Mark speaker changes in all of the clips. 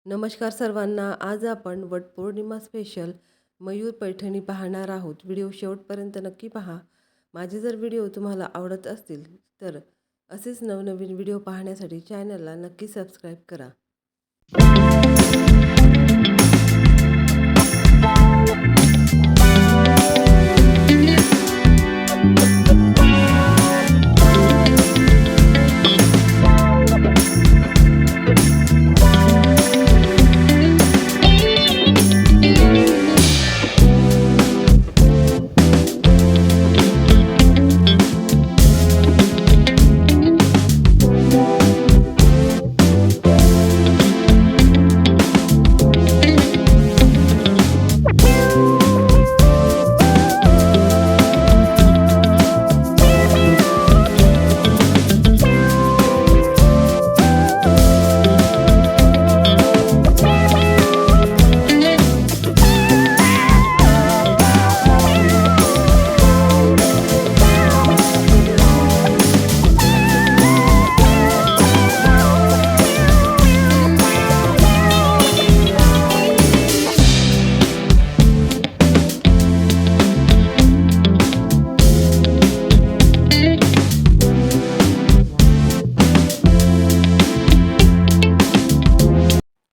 Speaker 1: नमस्कार सर्वांना. आज आपण वटपौर्णिमा स्पेशल मयूर पैठणी पाहणार आहोत. व्हिडिओ शेवटपर्यंत नक्की पहा. माझे जर व्हिडिओ तुम्हाला आवडत असतील तर असेच नवनवीन व्हिडिओ पाहण्यासाठी चॅनलला नक्की सबस्क्राईब करा.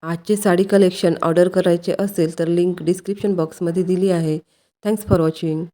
Speaker 1: आजचे साडी कलेक्शन ऑर्डर करायचे असेल तर लिंक डिस्क्रिप्शन बॉक्समध्ये दिली आहे. Thanks for watching.